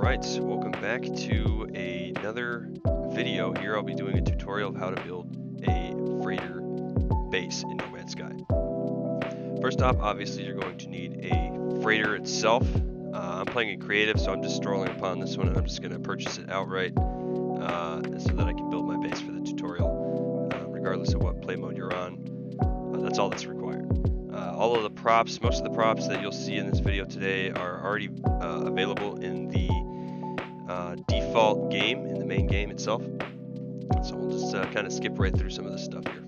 Alright, so welcome back to another video. Here I'll be doing a tutorial of how to build a freighter base in No Man's Sky. First off, obviously you're going to need a freighter itself. I'm playing in creative, so I'm just strolling upon this one and I'm just going to purchase it outright so that I can build my base for the tutorial, regardless of what play mode you're on. That's all that's required. All of the props, most of the props that you'll see in this video today are already available in the default game, in the main game itself. So we'll just kind of skip right through some of this stuff here.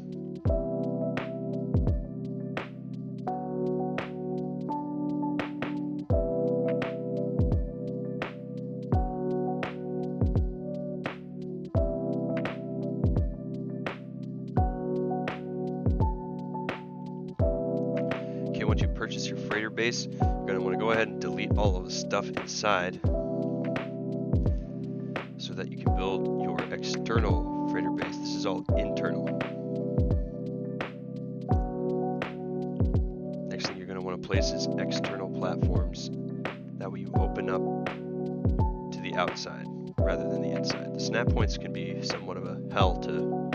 Okay, once you purchase your freighter base, you're going to want to go ahead and delete all of the stuff inside, so that you can build your external freighter base. This is all internal. Next thing you're going to want to place is external platforms. That way you open up to the outside rather than the inside. The snap points can be somewhat of a hell to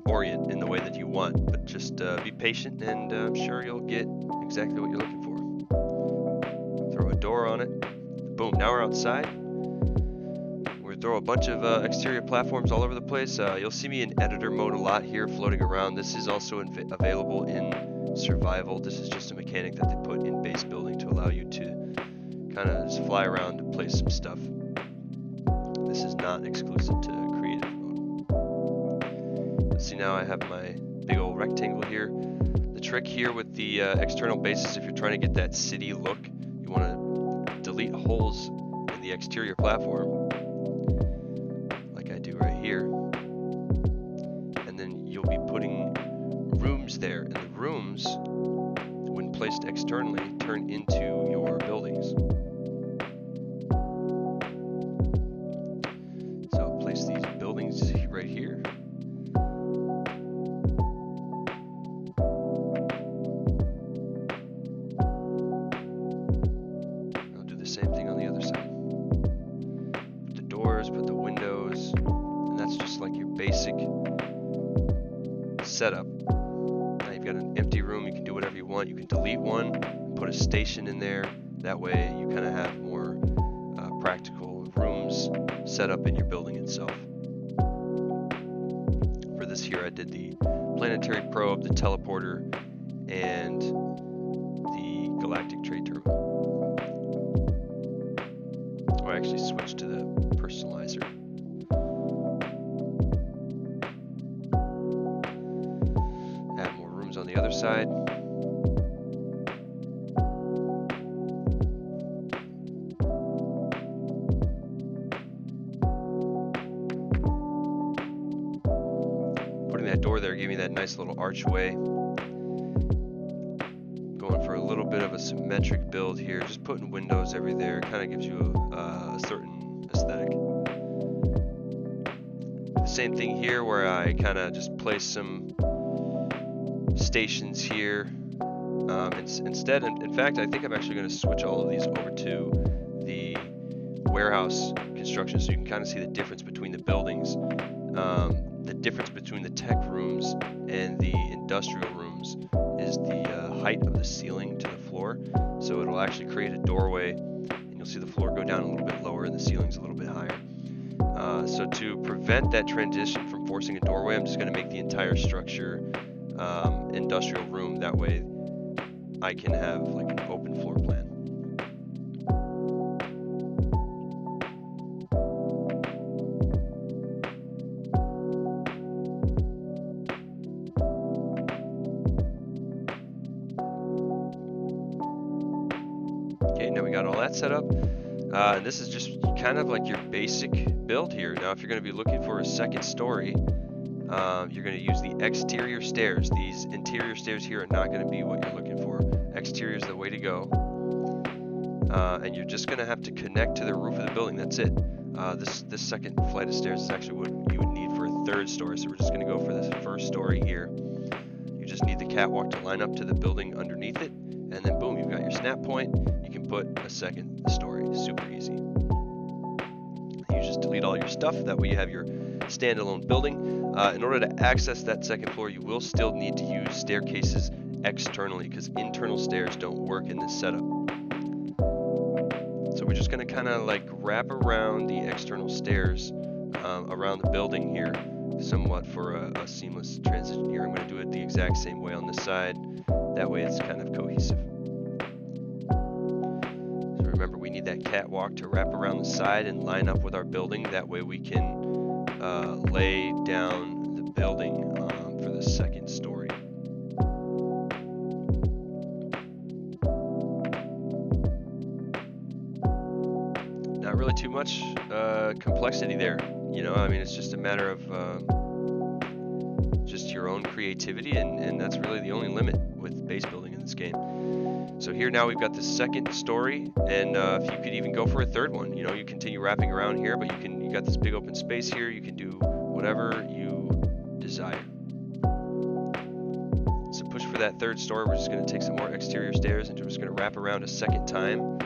orient in the way that you want, but just be patient and I'm sure you'll get exactly what you're looking for. Throw a door on it. Boom, now we're outside. Throw a bunch of exterior platforms all over the place. You'll see me in editor mode a lot here floating around. This is also available in survival. This is just a mechanic that they put in base building to allow you to kind of just fly around and place some stuff. This is not exclusive to creative mode. Let's see, now I have my big old rectangle here. The trick here with the external bases, if you're trying to get that city look, you want to delete holes in the exterior platform, here, and then you'll be putting rooms there, and the rooms, when placed externally, turn into your buildings. So I'll place these buildings right here. I'll do the same thing on the other side. Put the doors, put the windows. That's just like your basic setup. Now you've got an empty room, you can do whatever you want. You can delete one, put a station in there. That way you kind of have more practical rooms set up in your building itself. For this here I did the planetary probe, the teleporter, and the galactic trade terminal. Oh, I actually switched to the personalizer. On the other side. Putting that door there gave me that nice little archway. Going for a little bit of a symmetric build here, just putting windows everywhere kind of gives you a certain aesthetic. The same thing here where I kind of just place some stations here. Instead, in fact, I think I'm actually going to switch all of these over to the warehouse construction so you can kind of see the difference between the buildings. The difference between the tech rooms and the industrial rooms is the height of the ceiling to the floor. So it'll actually create a doorway and you'll see the floor go down a little bit lower and the ceiling's a little bit higher. So to prevent that transition from forcing a doorway, I'm just going to make the entire structure industrial room. That way I can have like an open floor plan. Okay, now we got all that set up. And this is just kind of like your basic build here. Now if you're going to be looking for a second story, you're going to use the exterior stairs. These interior stairs here are not going to be what you're looking for. Exterior is the way to go. And you're just going to have to connect to the roof of the building. That's it. This second flight of stairs is actually what you would need for a third story. So we're just going to go for this first story here. You just need the catwalk to line up to the building underneath it, and then boom, you've got your snap point. You can put a second story. Super easy. You just delete all your stuff. That way you have your standalone building. In order to access that second floor, you will still need to use staircases externally because internal stairs don't work in this setup. So we're just going to kind of like wrap around the external stairs around the building here somewhat for a seamless transition here. I'm going to do it the exact same way on this side. That way it's kind of cohesive. So remember, we need that catwalk to wrap around the side and line up with our building. That way we can lay down the building for the second story. Not really too much complexity there. You know, I mean, it's just a matter of just your own creativity, and that's really the only limit with base building in this game. So here now we've got the second story, and if you could even go for a third one, you know, you continue wrapping around here, but you got this big open space here. You can do whatever you desire. So push for that third story. We're just going to take some more exterior stairs, and we're just going to wrap around a second time.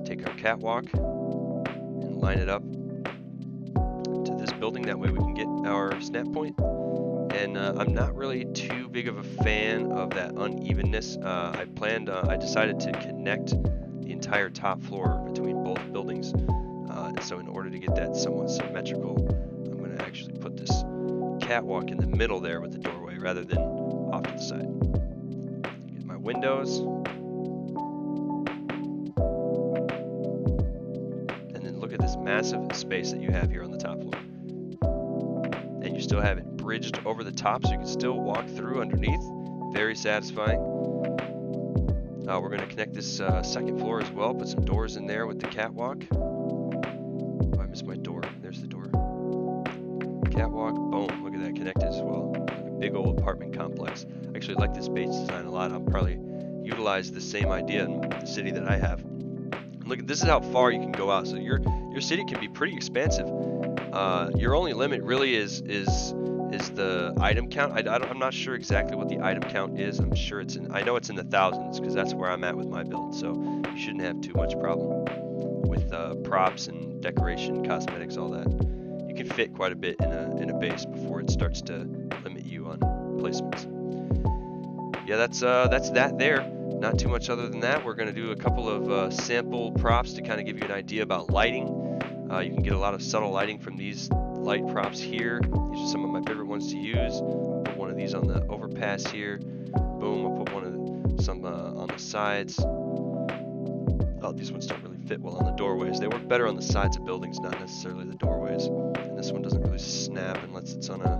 Take our catwalk and line it up to this building. That way we can get our snap point. And I'm not really too big of a fan of that unevenness. I decided to connect the entire top floor between both buildings. So in order to get that somewhat symmetrical, I'm going to actually put this catwalk in the middle there with the doorway rather than off to the side. Get my windows. And then look at this massive space that you have here on the top floor. And you still have it bridged over the top, so you can still walk through underneath. Very satisfying. We're going to connect this second floor as well. Put some doors in there with the catwalk. Oh, I missed my door. There's the door. Catwalk. Boom. Look at that, connected as well. Like a big old apartment complex. I actually like this base design a lot. I'll probably utilize the same idea in the city that I have. Look, this is how far you can go out. So your city can be pretty expansive. Your only limit really is the item count. I'm not sure exactly what the item count is. I'm sure I know it's in the thousands because that's where I'm at with my build. So you shouldn't have too much problem with props and decoration, cosmetics, all that. You can fit quite a bit in a base before it starts to limit you on placements. Yeah, that's that there. Not too much other than that. We're going to do a couple of sample props to kind of give you an idea about lighting. You can get a lot of subtle lighting from these light props here. These are some of my favorite ones to use. I'll put one of these on the overpass here. Boom, I'll put some on the sides. Oh, these ones don't really fit well on the doorways. They work better on the sides of buildings, not necessarily the doorways. And this one doesn't really snap unless it's on a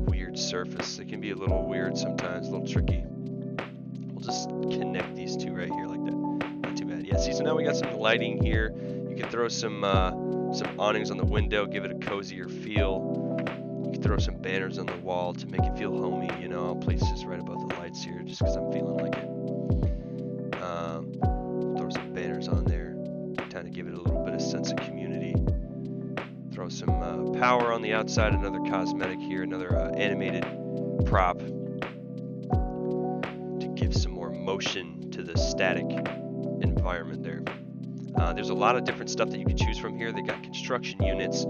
weird surface. It can be a little weird sometimes, a little tricky. We'll just connect these two right here like that. Not too bad. Yeah, see, so now we got some lighting here. You can throw some awnings on the window, give it a cozier feel. You can throw some banners on the wall to make it feel homey. You know, I'll place this right above the lights here just because I'm feeling like it. Throw some banners on there, kind of give it a little bit of sense of community. Throw some power on the outside, another cosmetic here, another animated prop to give some more motion to the static environment there. There's a lot of different stuff that you can choose from here. They got construction units,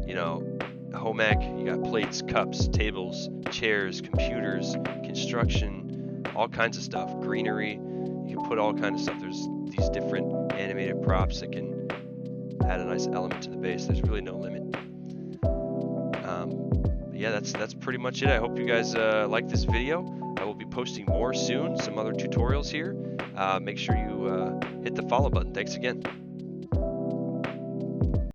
you know, home ec, you got plates, cups, tables, chairs, computers, construction, all kinds of stuff, greenery. You can put all kinds of stuff. There's these different animated props that can add a nice element to the base. There's really no limit. Yeah, that's pretty much it. I hope you guys like this video. I will be posting more soon, some other tutorials here. Make sure you hit the follow button. Thanks again.